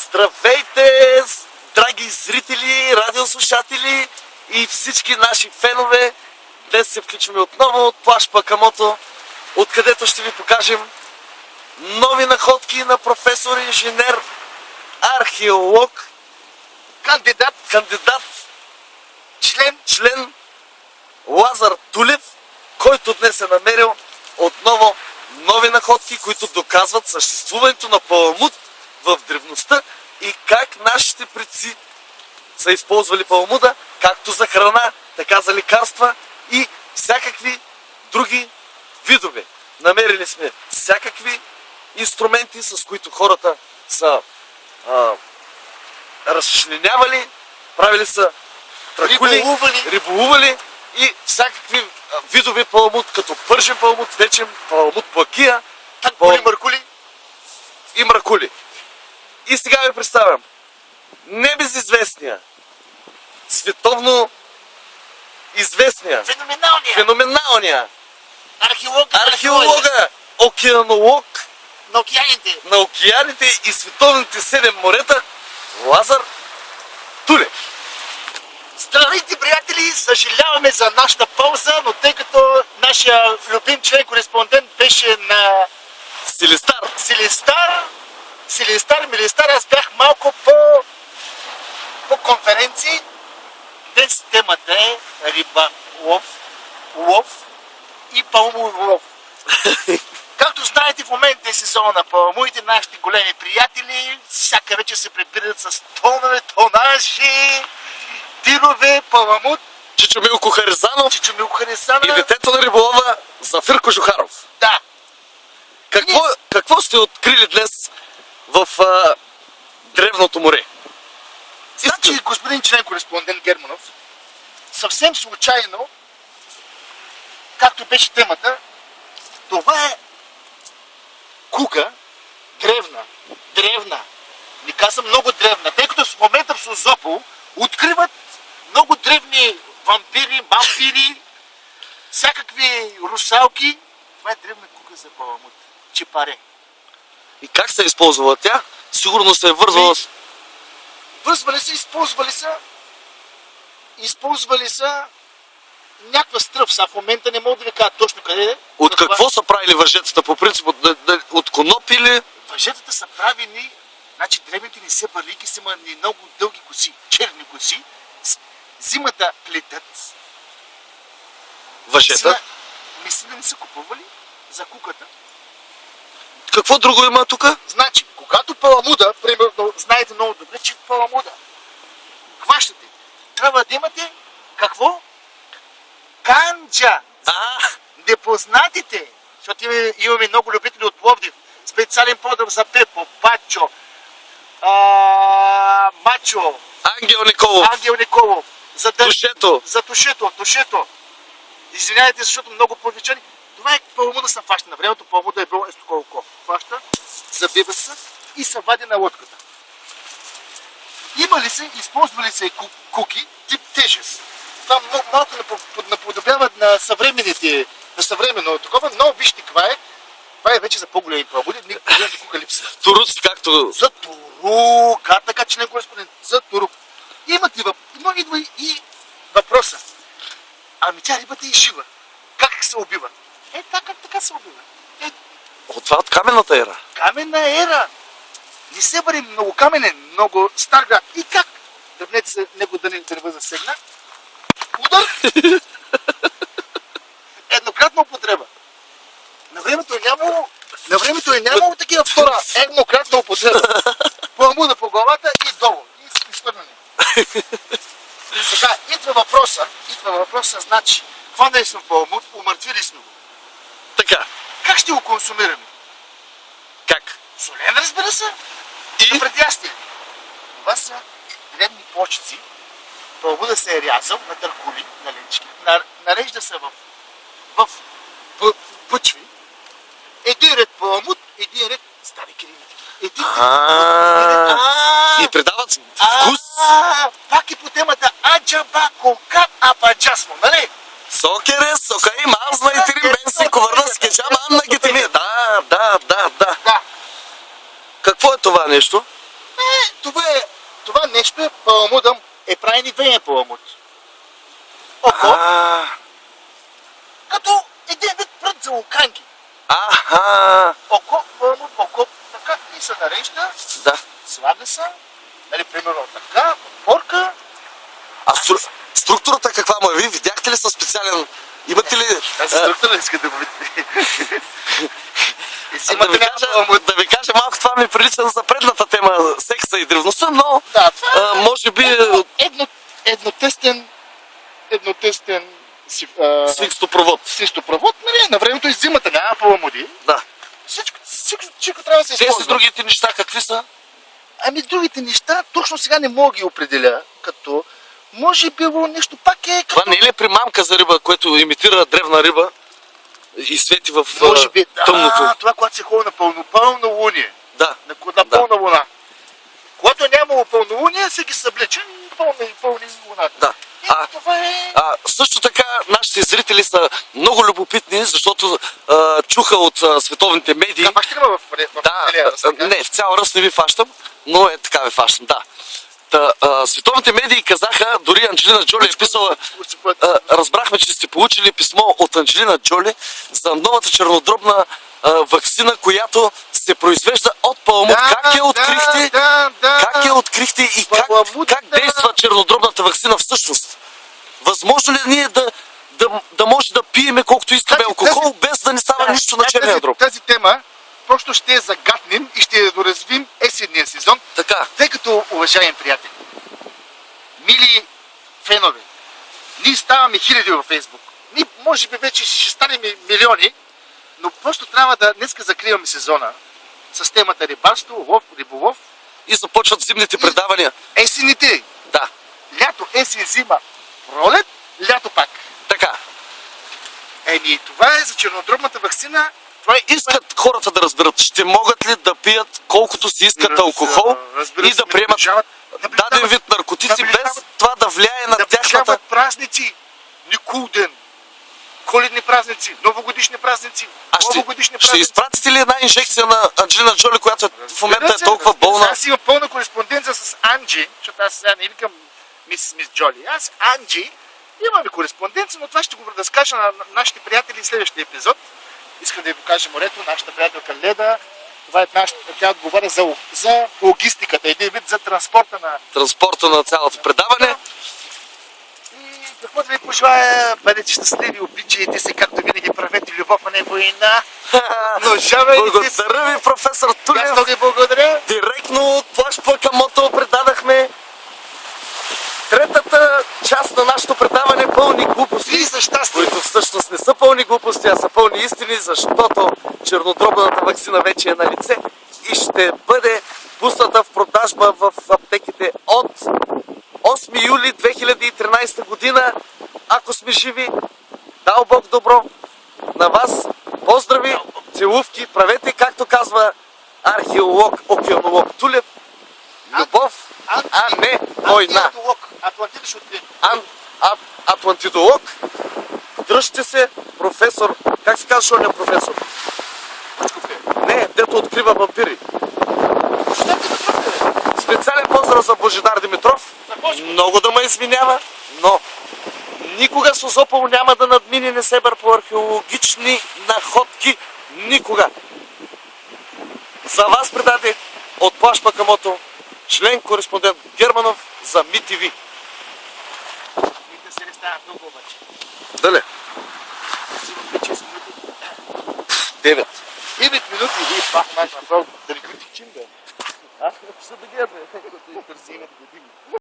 Здравейте, драги зрители, радиослушатели и всички наши фенове! Днес се включваме отново от плаж Пакамото, откъдето ще ви покажем нови находки на професор, инженер, археолог, кандидат, член Лазар Тулев, който днес е намерил отново нови находки, които доказват съществуването на паламут в древността и как нашите предци са използвали паламуда както за храна, така за лекарства и всякакви други видове. Намерили сме всякакви инструменти, с които хората са разчленявали, правили са тракули, риболували и всякакви видове паламут, като пържен паламут, течен паламут плакия, и мракули. И сега ви представям небезизвестния, световно известния, феноменалния археолога, океанолог на океаните и световните 7 морета Лазар Тулев. Здравейте, приятели! Съжаляваме за нашата пауза, но тъй като нашия любим член-кореспондент беше на Силистар, аз бях малко по конференции. Днес темата е риба, лов и паламуд лов. Както знаете, в момента е сезона на паламудите, нашите големи приятели всяка вечер се прибират с тонове, тонажи, тирове, паламуд. Чичо Милко Харизанов и детето на риболова Зафир Кожухаров. Да. Какво сте открили днес в древното море? Значи, господин член-кореспондент Германов, съвсем случайно, както беше темата, това е кука, древна, не казвам много древна, тъй като в момента в Созопол откриват много древни вампири, всякакви русалки. Това е древна кука за паламут, чепаре. И как се е използвала тя? Сигурно се е вързвала с... Вързвали се, използвали са някаква стръв. Сега в момента не мога да ви кажа точно къде е. От какво са правили въжетата по принцип? От коноп или... Въжетата са правени, значи древните не се барлики, са имали много дълги коси, черни коси. Зимата плетат. Въжета? Мисли да не са купували за куката. Какво друго има тук? Значи, когато паламуда, примерно, знаете много добре, че паламуда хващате, трябва да имате какво? Канджа! Непознатите, защото имаме много любители от Пловдив, специален поздрав за Пепо, Пачо, Мачо, Ангел Николов, за Тушето. Извинявайте, защото много повечани. Това е паламуда са фаща. На времето паламуда е било ето колко. Фаща, забива се и се вади на лодката. Използвали се куки тип тежест. Това малко наподобяват на съвременно такова, но вижте каква е. Това е вече за по-големи паламуди, големата кука липса. Турук, както... За турук, така член кореспондент, за турук. Но идва и въпроса. Ами тя рибата е жива. Как се убива? Така се убива. Това от каменната ера. Каменна ера. Не се бъде много каменен, много стар град. И как? Дръбнете се него да не бъде засегна. Удар! Еднократна употреба. На времето е нямало такива втора. Еднократна употреба. Паламуда по главата и долу. И изхвърляне. Сега, идва въпроса, значи, хванали сме паламуд, умъртвили сме го. Така. Как ще го консумираме? Как? Солен, разбира се. И? Предястие. Това са дребни почици. Паламуда се е рязал на търкули, на ленчки. Нарежда се в бъчви. Един ред паламуд, един ред стари киримити. И придават вкус. Пак и по темата Аджаба Кока Ападжасмо, нали? Сокере, сокаи, мазна и тирим бенси, ковърна с кечама, анна гетими. Да. Какво е това нещо? това нещо е паламудъм, е правени вене паламуд. Око, като един вид прът за луканки. Око, паламуд, око, така и се нарежда, Да. слага се, нали, примерно така, порка. Структурата каква му е? Вие видяхте ли със специален... Имате ли... Тази структура иска да го видите. Да ви кажа малко, това ми прилича за предната тема, секса и древността, но Да, това може би... еднотестен Свинкстопровод. свистопровод, нали, на времето и зимата няма паламуди. Да. Всичко трябва да се използва. Тези другите неща какви са? Ами другите неща, точно сега не мога да ги определя, като може било нещо пак е... Това не е ли примамка за риба, което имитира древна риба и свети в Може би, тъмното? това когато се ходи на пълнолуние. Да. На пълна луна. Когато нямало пълнолуние, се ги съблича и пълни луната. Да. Това е... Също така, нашите зрители са много любопитни, защото чуха от световните медии. Пак ще има в целия ръст, така? Не, в цял ръст не ви фащам, но е така ви фащам, да. Световните медии казаха, дори Анджелина Джоли е писала, разбрахме, че сте получили писмо от Анджелина Джоли за новата чернодробна ваксина, която се произвежда от паламуд. Как я открихте? Как я открихте и как действа чернодробната ваксина всъщност? Възможно ли е ние да може да пиеме колкото искаме алкохол, без да не става нищо на черния дроб? Тази тема просто ще я загатнем и ще я доразвим есенния сезон. Така. Тъй като, уважаеми приятели, мили фенове, ние ставаме хиляди във Фейсбук. Ние може би вече ще станем милиони, но просто трябва да днеска закриваме сезона с темата рибарство, лов, риболов. И започват зимните предавания. Есените. Да. Лято, есен, зима, пролет, лято пак. Така. Това е за чернодробната ваксина. Искат хората да разберат, ще могат ли да пият колкото си искат алкохол и да приемат даден вид наркотици, без това да влияе на тяхната... празници, Никулден, коледни празници, новогодишни празници, ще изпратите ли една инжекция на Анджелина Джоли, която в момента е толкова болна? Аз имам пълна кореспонденция с Анджи, защото аз сега не викам мис Джоли. Аз Анджи имаме кореспонденция, но това ще го разкажа на нашите приятели в следващия епизод. Искам да ви покажа морето, нашата приятелка Леда. Това е тя отговаря за логистиката, един вид за транспорта на цялото предаване. И какво да ви пожелая, бъдете щастливи, обичайте се, както винаги правете любов, а не война. Благодаря ви, професор Тулев. Аз много ви благодаря. Директно от плаж Плакамото предадахме третата част на нашето предаване пълни глупости, които всъщност не са пълни глупости, а са пълни истини, защото чернодробната ваксина вече е на лице и ще бъде пусната в продажба в аптеките от 8 юли 2013 година. Ако сме живи, дал Бог добро на вас. Поздрави, целувки, правете както казва археолог, океанолог Тулев. Любов, а не война. Атлантидолог. Дръжте се, професор. Как се казва шония професор? Не, дето открива вампири. Специален поздрав за Божидар Димитров. Много да ме извинява, но никога Созопол няма да надмине Несебър по археологични находки. Никога. За вас предаде от плаж Плакамото член кореспондент Германов за МИ-ТВ. Дали? 9. 9 минути и пак направо да не критичим, бе. Ще да гледаме, като интересуват години.